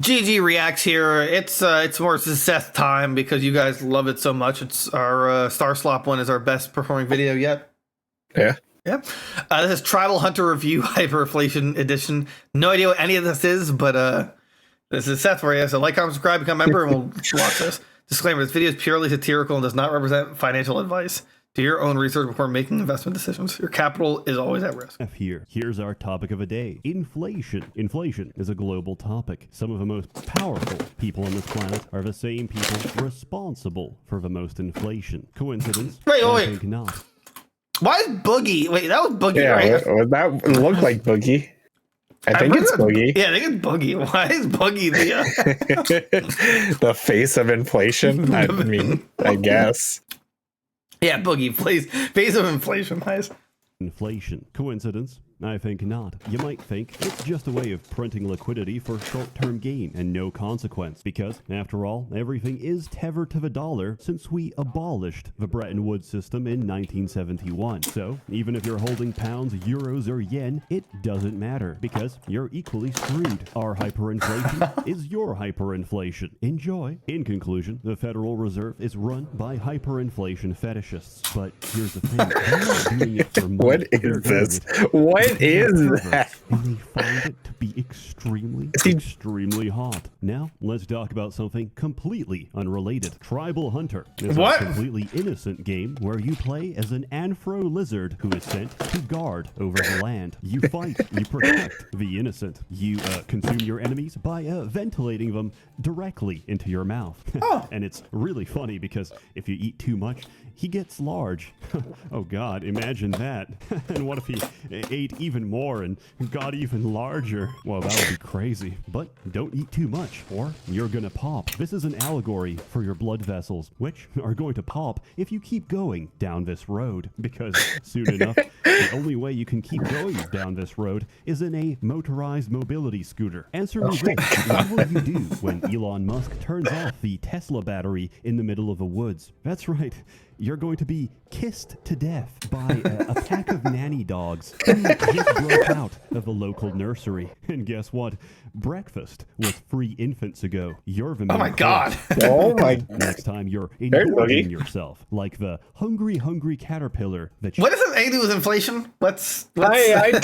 GG reacts here. It's more Seth time because you guys love it so much. It's our Star Slop one is our best performing video yet. Yeah. Yep. This is Tribal Hunter Review Hyperinflation Edition. No idea what any of this is, but this is Seth for you. So like, comment, subscribe, become a member, and we'll watch this. Disclaimer: this video is purely satirical and does not represent financial advice. Do your own research before making investment decisions. Your capital is always at risk. Here's our topic of the day. Inflation. Inflation is a global topic. Some of the most powerful people on this planet are the same people responsible for the most inflation. Coincidence? Wait. I think not. Why is Boogie? Wait, that was Boogie, Yeah, right? that looked like Boogie. I think it's Boogie. Yeah, I think it's Boogie. Why is Boogie the the face of inflation? I mean, I guess. Yeah, Boogie, face of inflation. Nice. Inflation. Coincidence? I think not. You might think it's just a way of printing liquidity for short-term gain and no consequence, because, after all, everything is tethered to the dollar since we abolished the Bretton Woods system in 1971. So, even if you're holding pounds, euros, or yen, it doesn't matter, because you're equally screwed. Our hyperinflation is your hyperinflation. Enjoy. In conclusion, the Federal Reserve is run by hyperinflation fetishists. But here's the thing, they're not doing it for money. What is this? What is that? And they find it to be extremely hot. Now, let's talk about something completely unrelated. Tribal Hunter is a completely innocent game where you play as an anthro lizard who is sent to guard over the land. You fight, you protect the innocent. You consume your enemies by ventilating them directly into your mouth. And it's really funny because if you eat too much, he gets large. Oh God, imagine that. And what if he ate even more and got even larger? Well, that would be crazy. But don't eat too much or you're gonna pop. This is an allegory for your blood vessels, which are going to pop if you keep going down this road. Because soon enough, the only way you can keep going down this road is in a motorized mobility scooter. Answer me this. What will you do when Elon Musk turns off the Tesla battery in the middle of the woods? That's right. You're going to be kissed to death by a pack of nanny dogs who just broke out of the local nursery. And guess what? Breakfast was free infants ago. You're the Oh my God. Oh my. Next time you're indulging yourself like the hungry caterpillar that you... What does this have to do with inflation? Let's... I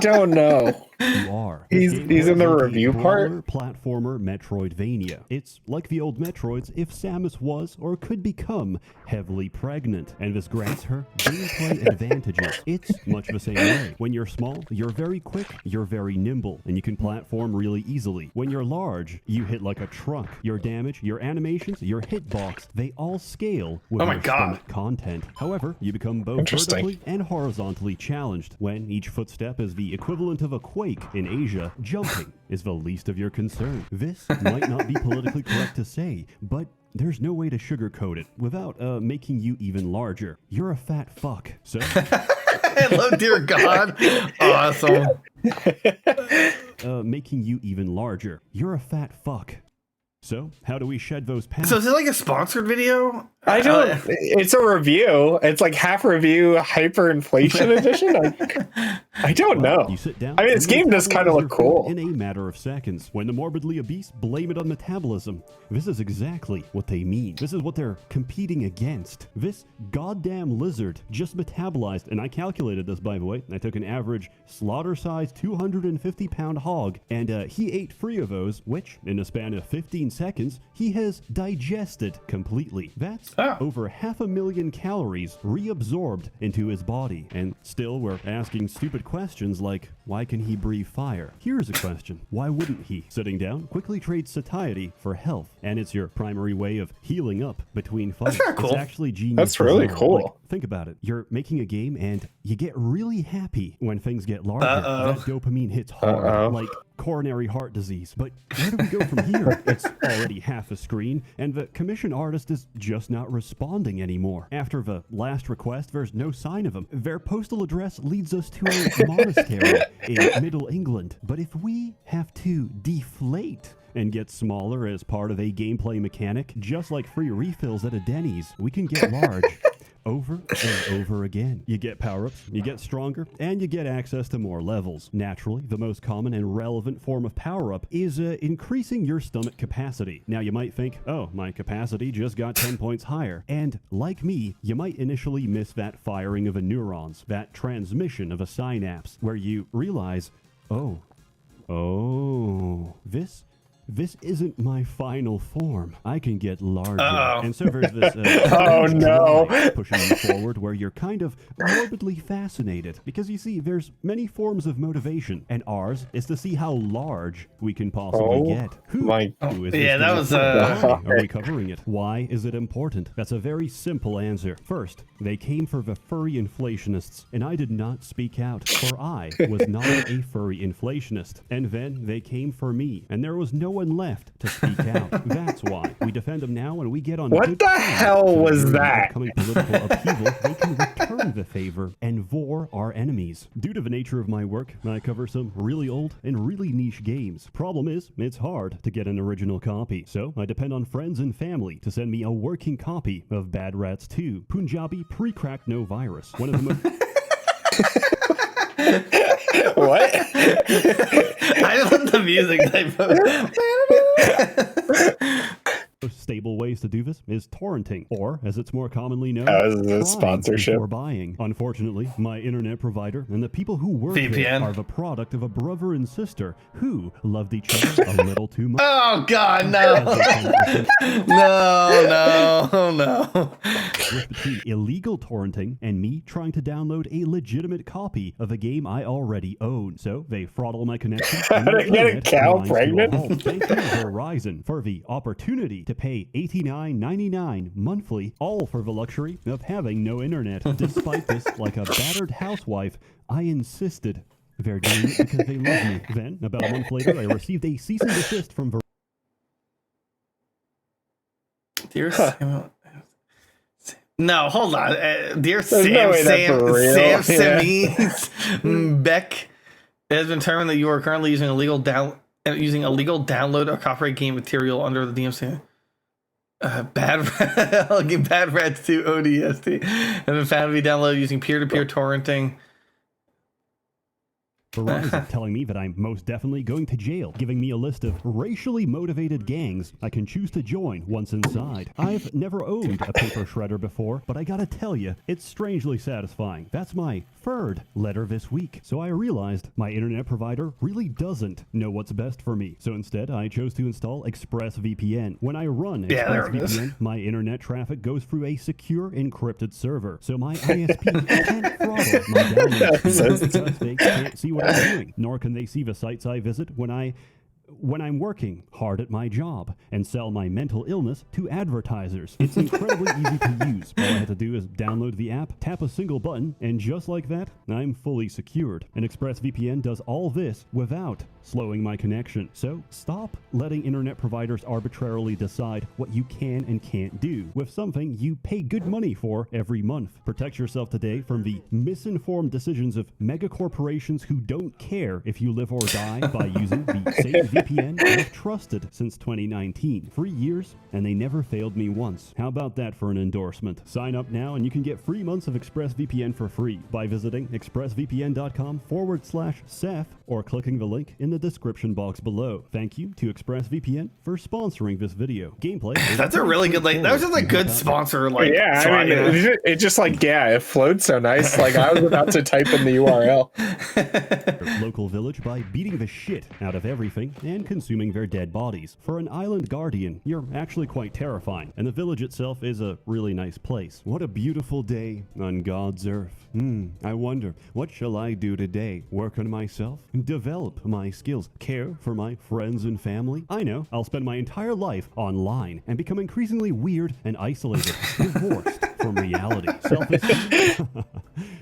don't know. You are. He's in the review part. Platformer Metroidvania. It's like the old Metroids if Samus was or could become heavily pregnant, and this grants her gameplay advantages. It's much the same way. When you're small, you're very quick, you're very nimble, and you can platform really easily. When you're large, you hit like a truck. Your damage, your animations, your hitbox, they all scale with your stomach content. However, you become both vertically and horizontally challenged. When each footstep is the equivalent of a quake in Asia, jumping is the least of your concern. This might not be politically correct to say, but there's no way to sugarcoat it without making you even larger. You're a fat fuck. So, hello, dear God. Awesome. Making you even larger. You're a fat fuck. So, how do we shed those pounds? So is it like a sponsored video? I don't. It's a review. It's like half review hyperinflation edition. I don't know. You sit down. I mean, this game does kind of look cool. In a matter of seconds, when the morbidly obese blame it on metabolism, this is exactly what they mean. This is what they're competing against. This goddamn lizard just metabolized, and I calculated this, by the way. I took an average slaughter-sized 250-pound hog, and he ate 3 of those, which, in a span of 15 seconds, he has digested completely. That's over 500,000 calories reabsorbed into his body. And still, we're asking stupid questions like, why can he breathe fire? Here's a question. Why wouldn't he? Sitting down quickly trades satiety for health, and it's your primary way of healing up between fights. That's cool. It's actually genius. That's really cool. Like, think about it. You're making a game, and you get really happy when things get larger. That dopamine hits hard, like coronary heart disease. But where do we go from here? It's already half a screen, and the commission artist is just not responding anymore. After the last request, there's no sign of him. Their postal address leads us to a monastery in Middle England. But if we have to deflate and get smaller as part of a gameplay mechanic, just like free refills at a Denny's, we can get large. over and over again. You get power-ups, you get stronger, and you get access to more levels. Naturally, the most common and relevant form of power-up is increasing your stomach capacity. Now you might think, oh, my capacity just got 10 points higher. And like me, you might initially miss that firing of a neurons, that transmission of a synapse, where you realize, oh, this isn't my final form. I can get larger. And so there's this oh no, pushing you forward where you're kind of morbidly fascinated. Because you see, there's many forms of motivation, and ours is to see how large we can possibly get. Who is yeah, that was why are we covering it? Why is it important? That's a very simple answer. First, they came for the furry inflationists, and I did not speak out, for I was not a furry inflationist. And then they came for me, and there was no one left to speak out. That's why we defend them now, and we get on. What the hell was that? Coming political upheaval, they can return the favor and vor our enemies. Due to the nature of my work, I cover some really old and really niche games. Problem is, it's hard to get an original copy, so I depend on friends and family to send me a working copy of Bad Rats 2, Punjabi Pre-Cracked No Virus. One of the most. What? I love the music type Most stable ways to do this is torrenting, or as it's more commonly known, a sponsorship before buying. Unfortunately, my internet provider and the people who work there are the product of a brother and sister who loved each other a little too much. Oh God, no! no. With between illegal torrenting and me trying to download a legitimate copy of a game I already own, so they throttle my connection. How to get a cow pregnant? Thank you, Verizon, for the opportunity to pay $89.99 monthly, all for the luxury of having no internet. Despite this, like a battered housewife, I insisted. They're doing it because they love me. Then, about a month later, I received a cease and desist from Verizon. Dear Samuel. No, hold on. Dear There's Sam Beck, it has been determined that you are currently using illegal download or copyright game material under the DMCA. Bad Rats 2 ODST have been found to be downloaded using peer-to-peer torrenting. Verizon telling me that I'm most definitely going to jail, giving me a list of racially motivated gangs I can choose to join once inside. I've never owned a paper shredder before, but I gotta tell you, it's strangely satisfying. That's my third letter this week. So I realized my internet provider really doesn't know what's best for me. So instead, I chose to install ExpressVPN. When I run ExpressVPN, my internet traffic goes through a secure encrypted server. So my ISP can't throttle my download because they can't see what I'm doing, nor can they see the sites I visit when I'm working hard at my job and sell my mental illness to advertisers. It's incredibly easy to use. All I have to do is download the app, tap a single button, and just like that, I'm fully secured. And ExpressVPN does all this without slowing my connection. So stop letting internet providers arbitrarily decide what you can and can't do with something you pay good money for every month. Protect yourself today from the misinformed decisions of mega corporations who don't care if you live or die by using the same VPN I've trusted since 2019. 3 years, and they never failed me once. How about that for an endorsement? Sign up now and you can get 3 months of ExpressVPN for free by visiting expressvpn.com/Seth or clicking the link in the description box below. Thank you to ExpressVPN for sponsoring this video. Gameplay. That's a really good, that was just a good sponsor. It just it flowed so nice. Like I was about to type in the URL. Local village by beating the shit out of everything and consuming their dead bodies. For an island guardian, you're actually quite terrifying, and the village itself is a really nice place. What a beautiful day on God's earth. I wonder, what shall I do today? Work on myself? Develop my skills? Care for my friends and family? I know, I'll spend my entire life online and become increasingly weird and isolated, divorced from reality. Self-esteem?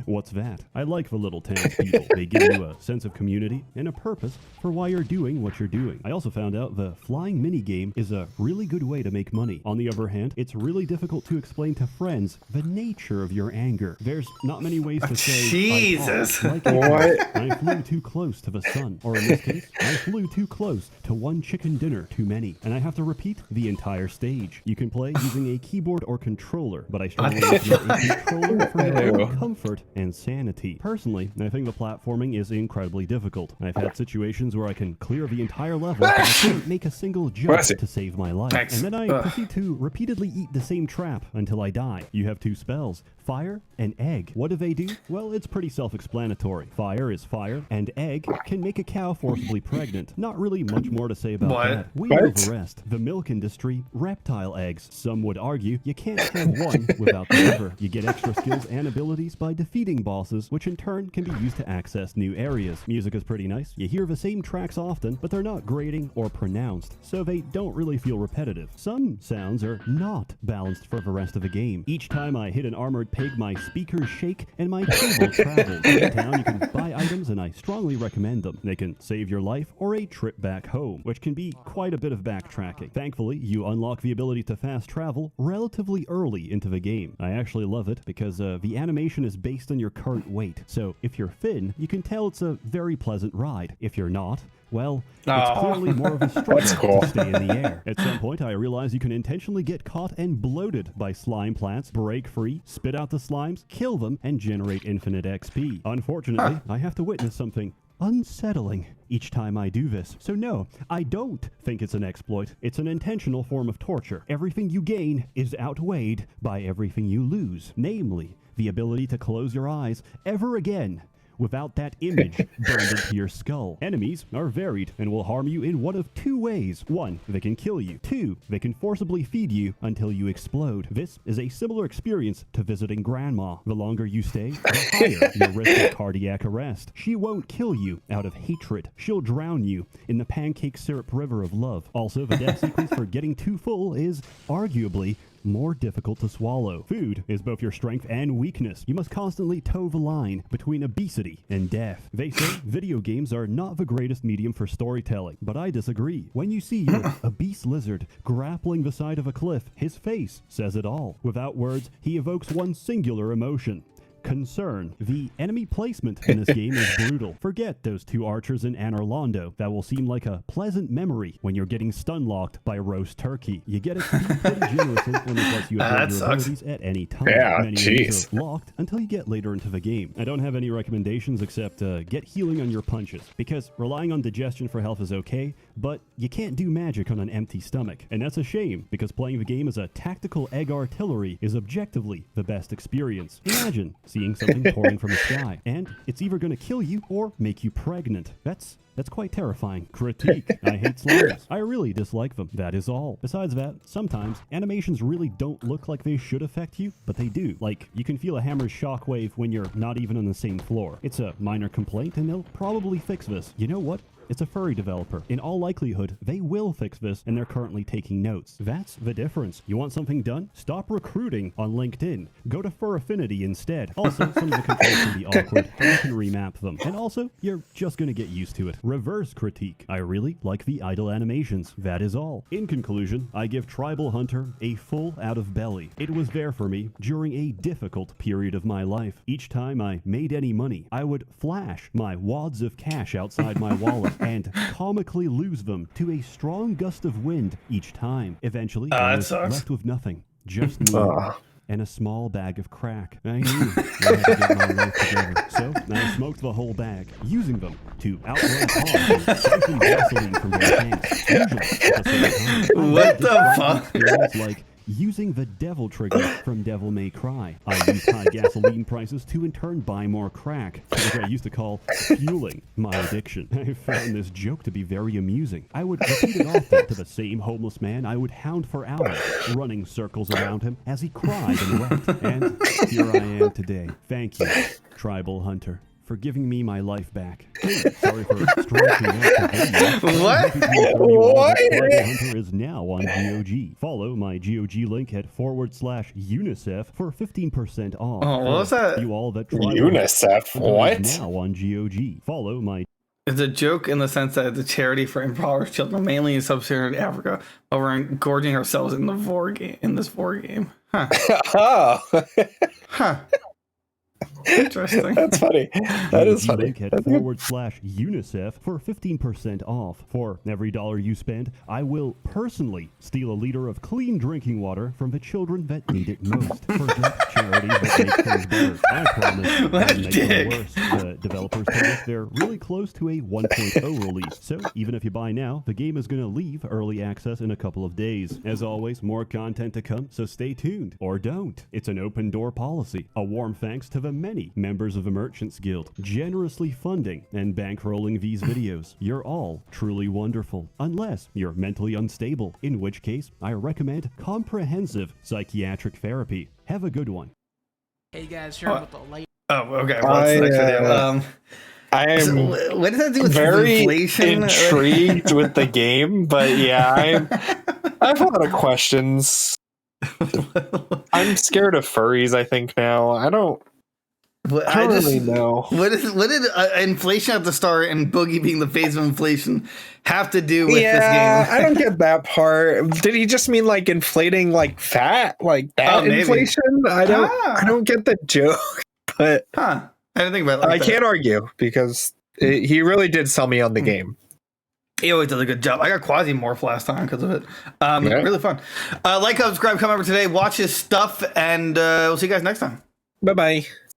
What's that? I like the little townspeople. They give you a sense of community and a purpose for why you're doing what you're doing. I also found out the flying minigame is a really good way to make money. On the other hand, it's really difficult to explain to friends the nature of your anger. There's not many ways to say, Jesus. I flew too close to the sun. Or in this case, I flew too close to one chicken dinner too many. And I have to repeat the entire stage. You can play using a keyboard or controller, but I strongly recommend a controller for your own comfort and sanity. Personally, I think the platforming is incredibly difficult. I've had situations where I can clear the entire level, but I can't make a single jump to save my life. And then I proceed to repeatedly eat the same trap until I die. You have two spells, fire and egg. What do they do? Well, it's pretty self-explanatory. Fire is fire, and egg can make a cow forcibly pregnant. Not really much more to say about that. We know the rest. The milk industry, reptile eggs. Some would argue you can't have one without the other. You get extra skills and abilities by defeating bosses, which in turn can be used to access new areas. Music is pretty nice. You hear the same tracks often, but they're not grating or pronounced, so they don't really feel repetitive. Some sounds are not balanced for the rest of the game. Each time I hit an armored pig, my speakers shake and my cable travels. In town, you can buy items, and I strongly recommend them. They can save your life or a trip back home, which can be quite a bit of backtracking. Thankfully, you unlock the ability to fast travel relatively early into the game. I actually love it because the animation is based on your current weight. So if you're thin, you can tell it's a very pleasant ride. If you're not, well, it's clearly more of a struggle to stay in the air. At some point, I realized you can intentionally get caught and bloated by slime plants, break free, spit out the slimes, kill them, and generate infinite XP. Unfortunately, I have to witness something unsettling each time I do this. So no, I don't think it's an exploit. It's an intentional form of torture. Everything you gain is outweighed by everything you lose, namely the ability to close your eyes ever again without that image burned into your skull. Enemies are varied and will harm you in one of two ways. One, they can kill you. Two, they can forcibly feed you until you explode. This is a similar experience to visiting grandma. The longer you stay, the higher your risk of cardiac arrest. She won't kill you out of hatred. She'll drown you in the pancake syrup river of love. Also, the death sequence for getting too full is arguably more difficult to swallow. Food is both your strength and weakness. You must constantly toe the line between obesity and death. They say video games are not the greatest medium for storytelling, but I disagree. When you see your obese lizard grappling the side of a cliff, his face says it all. Without words, he evokes one singular emotion: concern. The enemy placement in this game is brutal. Forget those two archers in Anor Londo. That will seem like a pleasant memory when you're getting stun-locked by roast turkey. You get XP pretty generously when it lets you upgrade your abilities at any time. Yeah, many enemies are locked until you get later into the game. I don't have any recommendations except get healing on your punches, because relying on digestion for health is okay, but you can't do magic on an empty stomach. And that's a shame, because playing the game as a tactical egg artillery is objectively the best experience. Imagine seeing something pouring from the sky, and it's either going to kill you or make you pregnant. That's quite terrifying. Critique: I hate slimes. I really dislike them. That is all. Besides that, sometimes animations really don't look like they should affect you, but they do. Like, you can feel a hammer's shockwave when you're not even on the same floor. It's a minor complaint, and they'll probably fix this. You know what? It's a furry developer. In all likelihood, they will fix this, and they're currently taking notes. That's the difference. You want something done? Stop recruiting on LinkedIn. Go to Fur Affinity instead. Also, some of the controls can be awkward, but you can remap them. And also, you're just gonna get used to it. Reverse critique: I really like the idle animations. That is all. In conclusion, I give Tribal Hunter a full out of belly. It was there for me during a difficult period of my life. Each time I made any money, I would flash my wads of cash outside my wallet and comically lose them to a strong gust of wind each time. Eventually, I was left with nothing, just me and a small bag of crack. I knew I had to get my life together, so I smoked the whole bag, using them to outrun cars and siphon gasoline from their tanks. Usually, at the same time, what the fuck? It's like using the devil trigger from Devil May Cry. I used high gasoline prices to in turn buy more crack, which I used to call fueling my addiction. I found this joke to be very amusing. I would repeat it often to the same homeless man I would hound for hours, running circles around him as he cried and wept. And here I am today. Thank you, Tribal Hunter, for giving me my life back. Hey, sorry for striking out the video. What? What? Tribal Hunter is now on GOG. Follow my GOG link at /UNICEF for 15% off. Oh, what was that? You all that Tribal UNICEF? Hunter What? is now on GOG. Follow my It's a joke in the sense that it's a charity for impoverished children, mainly in sub-Saharan Africa, while we're engorging ourselves in this vor game. Huh. Oh, Huh. Interesting. that's funny. That is funny. Link at /UNICEF for 15% off. For every dollar you spend, I will personally steal a liter of clean drinking water from the children that need it most. For just charities that make things better. I promise What they'll make dick. it worse. The developers told us they're really close to a 1.0 release. So even if you buy now, the game is going to leave early access in a couple of days. As always, more content to come, so stay tuned. Or don't. It's an open door policy. A warm thanks to the many members of the Merchants Guild generously funding and bankrolling these videos. You're all truly wonderful, unless you're mentally unstable, in which case I recommend comprehensive psychiatric therapy. Have a good one. Hey guys, here with the light. Oh, okay. Well, that's the next video. I am So, what does that do with very inflation? intrigued with the game, but yeah, I have a lot of questions. I'm scared of furries, I think now. I don't really know. What did inflation at the start and Boogie being the face of inflation have to do with this Yeah, game? I don't get that part. Did he just mean like inflating like fat, like that maybe. inflation? I don't get the joke, but Huh. I didn't think about it like I that. can't argue because he really did sell me on the game. He always does a good job. I got Quasi-Morph last time because of it. Really fun. Like, subscribe, come over today, watch his stuff, and we'll see you guys next time. Bye-bye.